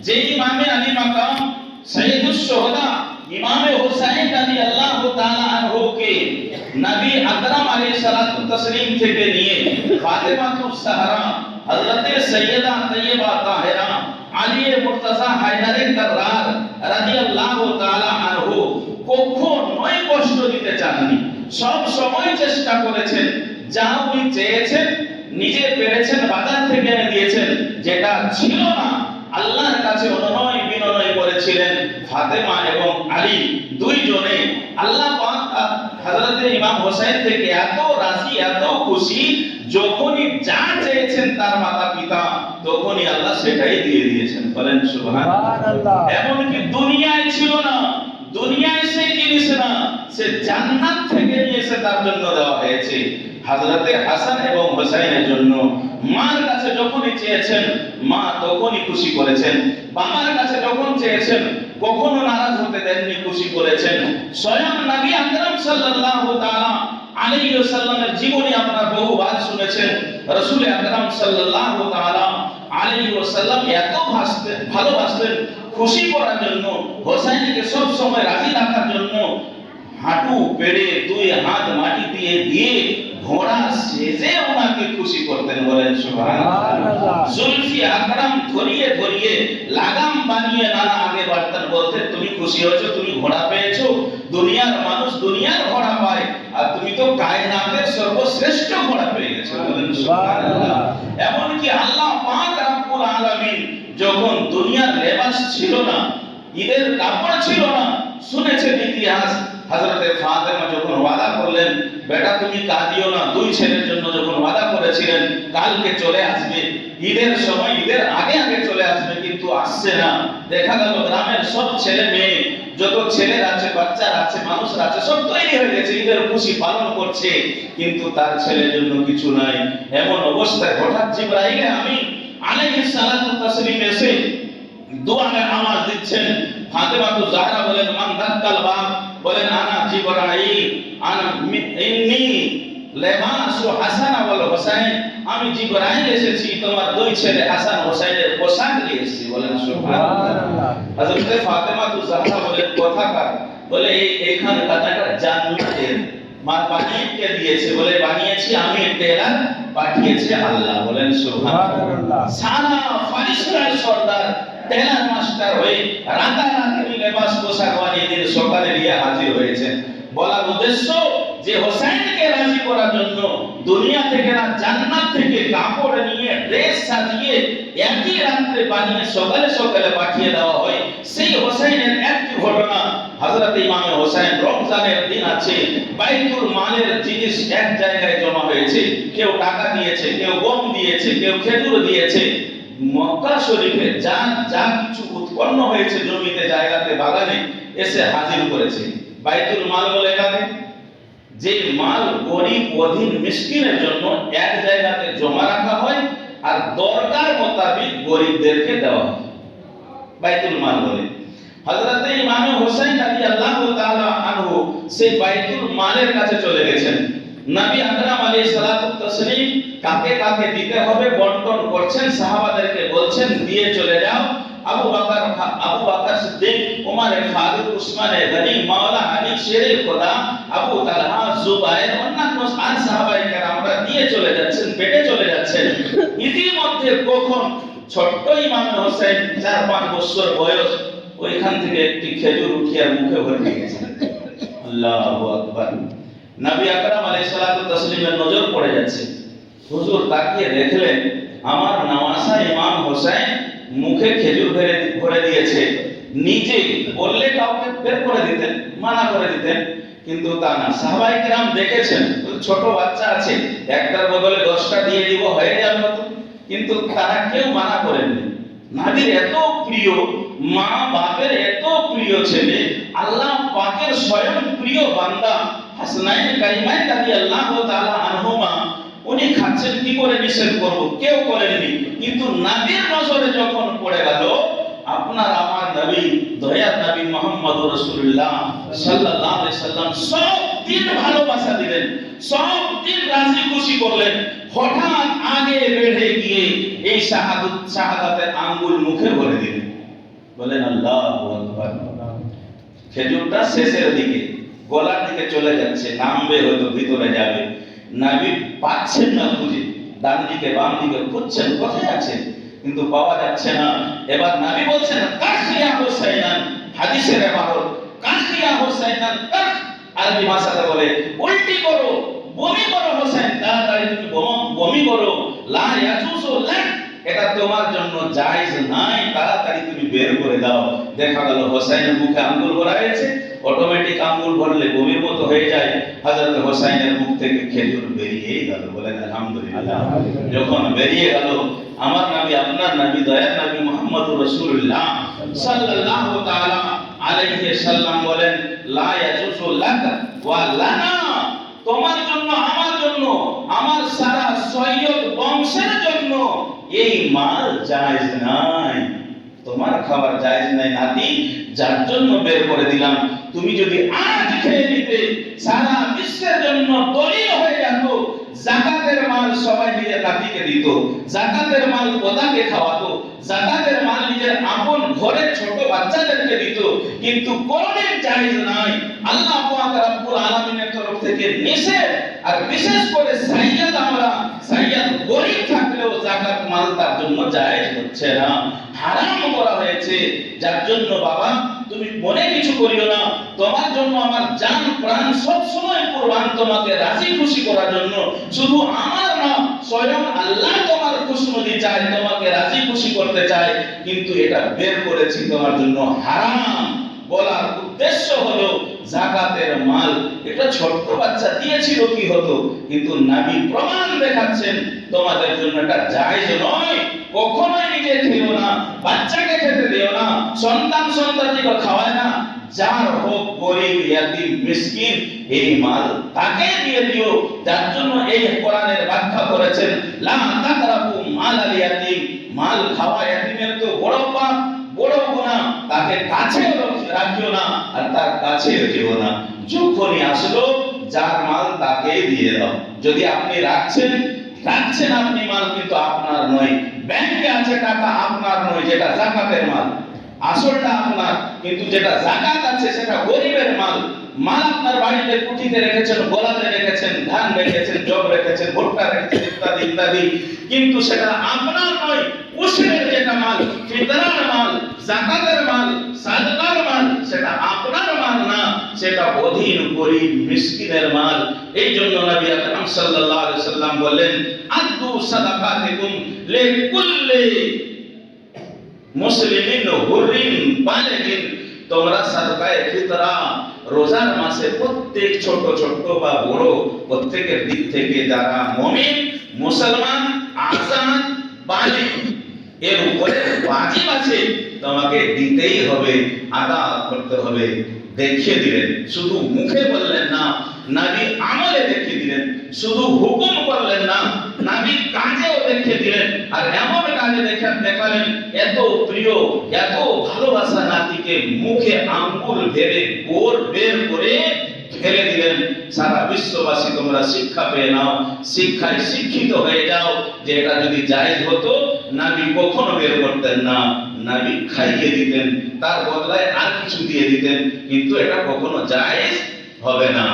যে ইমামে আলী মাকাম সৈয়দুশ শুহাদা ইমামে হুসাইন রাদিয়াল্লাহু তাআলা আনহুকে নবী আকরাম আলাইহিস সালাতু তাসলিম থেকে নিয়ে ফাতেমাতুস জাহরা হযরতে সৈয়দা তৈয়বা তাহেরা আলী মুর্তজা হায়দারে কাররার রাদিয়াল্লাহু তাআলা আনহু কখনোই কষ্ট দিতে চাননি। সব সময় চেষ্টা করেছেন, যা উনি চেয়েছেন নিজে পেরেছেন বাজার থেকে এনে দিয়েছেন, যেটা ছিল না আল্লাহর কাছে অনুনয় বিনয় করেছিলেন। ফাতেমা এবং আলী দুইজনে আল্লাহ পাক হযরতে ইমাম হোসেন থেকে এত রাজি এত খুশি, যখনই যা চেয়েছেন তার মাতা পিতা তখনই আল্লাহ সেটাই দিয়ে দিয়েছেন। বলেন সুবহানাল্লাহ। এমনকি দুনিয়ায় ছিল না, দুনিয়ায় সেই জিনিস না, সে জান্নাত থেকে নিয়েছে তার জন্য দেওয়া হয়েছে। হযরতে হাসান এবং হুসাইনের জন্য মার কাছে যখনই চেয়েছেন মা তখনই খুশি করেছেন, বাবার কাছে যখন চেয়েছেন কখনো নারাজ হতে দেননি, খুশি করেছেন। স্বয়ং নবী আকরাম সাল্লাল্লাহু তাআলা আলাইহি ওয়াসাল্লামের জীবনী আপনারা বহুবার শুনেছেন। রাসূল আকরাম সাল্লাল্লাহু তাআলা আলাইহি ওয়াসাল্লাম এত ভালোবাসতেন, খুশি করার জন্য, হোসাইনকে সব সময় রাজি রাখার জন্য হাঁটু পেড়ে দুই হাত মাটি দিয়ে দিয়ে ঘোড়া সেজে ওনাকে খুশি করতেন। বলেন সুবহানাল্লাহ। জুলফি আকরাম ধরিয়ে ধরিয়ে লাগাম বানিয়ে নানা আগে বাড়তেন, বলতেন তুমি খুশি হয়েছো, তুমি ঘোড়া পেয়েছো, দুনিয়ার মানুষ দুনিয়ার ঘোড়া পায় আর তুমি তো কায়নাতের সর্বশ্রেষ্ঠ ঘোড়া পেয়ে গেছো। বলেন সুবহানাল্লাহ। এমনকি আল্লাহ পাক রব্বুল আলামিন যখন দুনিয়ার লেবাস ছিল না, ঈদের কাপড় ছিল না, শুনেছেন ইতিহাস, হযরতে ফাতেমা যখন ওয়াদা করলেন বেটা তুমি কাঁদিও না, দুই ছেলের জন্য যখন ওয়াদা করেছিলেন কালকে চলে আসবে, ঈদের সময় ঈদের আগে আগে চলে আসবে, কিন্তু আসছে না। দেখা গেল গ্রামের সব ছেলে মেয়ে যত ছেলেরা আছে বাচ্চারা আছে মানুষরা আছে সব তৈরি হয়ে গেছে, ঈদের খুশি পালন করছে, কিন্তু তার ছেলের জন্য কিছু নাই। এমন অবস্থায় হঠাৎ জিবরাইল আমিন আলাইহিস সালাতু তাসলিম এসে দোয়ার আওয়াজ দিচ্ছেন। ফাতেমাতু জাহরা বলেন মান দাক্কাল বাব, বলেন আনা জিবরাইল আনা ইন্নী লিবাসু হাসান ওয়াল হুসাইন, আমি জিবরাইল এসেছি তোমার দুই ছেলে হাসান হুসাইনের পোশাক নিয়ে এসেছি। বলেন সুবহানাল্লাহ। হযরত ফাতেমাতু জাহরা বলেন কথাকার, বলে এইখানে কথাটা জান্নাতের মা বানিয়ে কে দিয়েছে, বলে বানিয়েছি আমি, টেলার পাঠিয়েছে আল্লাহ। বলেন সুবহানাল্লাহ। সারা ফারিস্তার সর্দার টেলার মাস্টার হয়ে রাতারাতি লেবাস পোশাক বানিয়ে দিন সকালে নিয়ে হাজির হয়েছেন। বলার উদ্দেশ্য যে হোসেনকে রাজি করার জন্য দুনিয়া থেকে না জান্নাত থেকে কাপড় নিয়ে ড্রেস সাজিয়ে একই রাত্রে বানিয়ে সকালে সকালে পাঠিয়ে দেওয়া হয়। সেই হোসেনের একটি ঘটনা, হযরত ইমাম হোসেন রমজানের দিন আছে, বাইতুল মালের জিনিস এক জায়গায় জমা হয়েছে, কেউ টাকা দিয়েছে, কেউ গম দিয়েছে, কেউ খেজুর দিয়েছে। মক্কা শরীফে যা যা কিছু উৎপন্ন হয়েছে জমিতে জায়গাতে বাগানে এসে হাজির করেছে। বাইতুল মাল বলে কাকে, যে মাল গরিব অধীন মিসকিনের জন্য এক জায়গাতে জমা রাখা হয় আর দরকার মোতাবেক গরিবদেরকে দেওয়া হয়, বাইতুল মাল বলে। হযরত ইমাম হোসেন রাদিয়াল্লাহু তাআলা আনহু সেই বাইতুল মালের কাছে চলে গেছেন। নবী আকরাম আলাইহিস সালাতু তাসলিম কাকে কাকে দিতে হবে বন্টন করছেন, সাহাবাদেরকে বলছেন দিয়ে চলে যাও। আবু বকর সিদ্দিক, ওমর ফারুক, উসমান গনি, মাওলা আলী শেরে খোদা, আবু তালহা, জুবায়ের, অন্যান্য সাহাবায়ে কেরামরা দিয়ে চলে যাচ্ছেন, পেটে চলে যাচ্ছেন। ইতিমধ্যে কখন ছোট্ট ইমাম হোসেন 4-5 বছর বয়স, ওইখান থেকে একটি খেজুর উঠিয়ে মুখে ভরে দিয়েছেন। আল্লাহু আকবার। নবী আকরাম আলাইহিস সালাতু তাসলিমের নজর পড়ে যাচ্ছে। হুজুর তাকিয়ে দেখলেন আমার নওয়াসা ইমাম হোসেন মুখে খেজুর ভরে দিয়েছে, নিজে বললে কাউকে বের করে দিতেন, মানা করে দিতেন, কিন্তু তা না। সাহাবায়ে কেরাম দেখেছেন ছোট বাচ্চা আছে, একটার বদলে 10টা দিয়ে দিব হয়ে যাবে তো, কিন্তু তারা কেউ মানা করেননি। নবীর এত প্রিয়, মা বাপের এত প্রিয় ছেলে, আল্লাহ পাকের স্বয়ং প্রিয় বান্দা হাসনাইন কারিমাইন রাদিয়াল্লাহু তাআলা আনহুমা, উনি খাচ্ছেন কি করে নিষেধ করব, কেউ করেননি। কিন্তু নবীর নজরে যখন পড়ে গেল আপনার আমার নবী, দয়ার নবী মুহাম্মদুর রাসূলুল্লাহ সাল্লাল্লাহু আলাইহি সাল্লাম সব দিন ভালোবাসা দিলেন, সব দিন রাজি খুশি করলেন। হঠাৎ আগে বেড়ে গিয়ে এই শাহাদাতের আঙ্গুল মুখে ভরে দিলেন। বলেন আল্লাহু আকবার। খেজুরটা শেষের দিকে, গলার দিকে চলে যাচ্ছে, নামবে হয়তো ভিতরে যাবে, নবী পাচ্ছেন না খুঁজে, ডান দিকে বাম দিকে খুঁজছেন কোথায় আছে, কিন্তু পাওয়া যাচ্ছে না। এবার নবী বলছেন কাখিয়া হুসাইনান, হাদিসের ইবারত কাখিয়া হুসাইনান, কাখ আরবি ভাষাতে বলে উল্টি করো, বমি করো হোসেন, তাড়াতাড়ি তুমি বমি করো, লা ইয়াজুজু লাক, এটা তোমার জন্য জায়েজ নাই, তাড়াতাড়ি তুমি বের করে দাও। দেখা গেল হোসেনের মুখে আঙ্গুল ভরা হয়েছে, অটোমেটিক আঙ্গুল ভরলে বমির মতো হয়ে যায়, হযরত হোসেনের মুখ থেকে খেজুর বেরিয়ে গেল। বলেন আলহামদুলিল্লাহ। যখন বেরিয়ে গেল, আমার নবী, আপনার নবী, দয়ার নবী মুহাম্মদুর রাসূলুল্লাহ সাল্লাল্লাহু তাআলা আলাইহি সাল্লাম বলেন লা ইয়াজুজু লাক ওয়া লানা, তোমার জন্য, আমার জন্য, আমার সারা সৈয়দ বংশের জন্য এই মাল জায়েজ নাই, তোমার খাবার জায়েজ নাই নাতি, যার জন্য বের করে দিলাম। তুমি যদি আজ খেয়ে নিতে, সারা বিশ্বের জন্য দলিল হয়ে যেত। যাকাতের মাল সবাই নিজের নাতিকে দিত, যাকাতের মাল খোদাকে খাওয়াতো, যাকাতের মাল নিজের আপন ঘরের ছোট বাচ্চাদেরকে দিত, কিন্তু কোনদিন জায়েজ নাই। আল্লাহ পাক রব্বুল আলামিনের তরফ থেকে নিষেধ। আর বিশেষ করে সাইয়্যদ, আমরা সাইয়্যদ গরীব থাকলেও যাকাত মাল তার জন্য জায়েজ হচ্ছে না, হারাম করা হয়েছে। যার জন্য বাবা তুমি মনে কিছু করিও না, তোমার জন্য আমার জান প্রাণ সব সময় কুরবান, তোমাকে রাজি খুশি করার জন্য। শুধু আমার না, স্বয়ং আল্লাহ তোমার খুশনুদি চায়, তোমাকে রাজি খুশি করতে চায়, কিন্তু এটা বের করেছি তোমার জন্য হারাম। বলার উদ্দেশ্য হলো যাকাতের মাল এটা ছোট্ট বাচ্চা দিয়েছিল কি হতো, কিন্তু নবী প্রমাণ দেখাচ্ছেন তোমাদের জন্য এটা জায়েজ নয়। কখনোই নিজে খেও না, বাচ্চাকে খেতে দিও না, সন্তানকে খাওয়ায় না। যার হোক গরীব, ইয়াতীম, মিসকিন, এই মাল তাকে দিয়ে দিও। যার জন্য এই কোরআনের ব্যাখ্যা করেছেন লা তাকরাবু মালাল ইয়াতীম, মাল খাওয়া ইয়াতীমের তো বড় পাপ, বড় গুনাহ, তাকে কাছে রাখিও না আর তার কাছে যেও না। যখনই আসলো যার মাল তাকে দিয়ে দাও। যদি আপনি রাখছেন আপনি মাল, কিন্তু আপনার নয়, ব্যাংকে আছে টাকা আপনার নয়, যেটা যাকাতের মাল, আসলটা আপনার, কিন্তু যেটা যাকাত আছে সেটা গরিবের মাল। মাল আপনার বাড়িতে কুঠিতে রেখেছেন, গোলাতে রেখেছেন, ধান রেখেছেন, জব রেখেছেন, ভুট্টা রেখেছেন, ইত্যাদি ইত্যাদি, কিন্তু সেটা আপনার নয়। উশরের যেটা মাল, ফিতরার মাল, যাকাতের মাল, সাদকার মাল, সেটা আপনার মাল না, সেটা অধীন গরীব মিসকিনের মাল। এই জন্য নবী আকরাম সাল্লাল্লাহু আলাইহি সাল্লাম বলেন আদু সাদাকাতিকুম লিকুল্লি মুসলিমিন হুররিন বালিগিন, তোমরা সাদকায়ে ফিতরা রোজার মাসে প্রত্যেক ছোট ছোট বা বড় প্রত্যেকের দিক থেকে যারা মুমিন, মুসলমান, আযাদ, বালিগ, এর উপরে ওয়াজিব আছে, তোমাকে দিতেই হবে, আদা করতে হবে। দেখিয়ে দিলেন, শুধু মুখে বললেন না, নবী আমলে দেখিয়ে দিলেন। শুধু হুকুম করলেন না, নবী কাজেও দেখিয়ে দিলেন। আর এমন কাজে দেখালেন, এত প্রিয়, এত ভালোবাসা নাতিকে মুখে আঙ্গুল ভেবে গোর বের করে ফেলে দিলেন। সারা বিশ্ববাসী তোমরা শিক্ষা পেয়ে নাও, শিক্ষায় শিক্ষিত হয়ে যাও যে এটা যদি জায়েজ হতো নবী কখনো বের করতেন না, নবী খাইয়ে দিতেন, তার বদলায় আর কিছু দিয়ে দিতেন, কিন্তু এটা কখনো জায়েজ হবে না।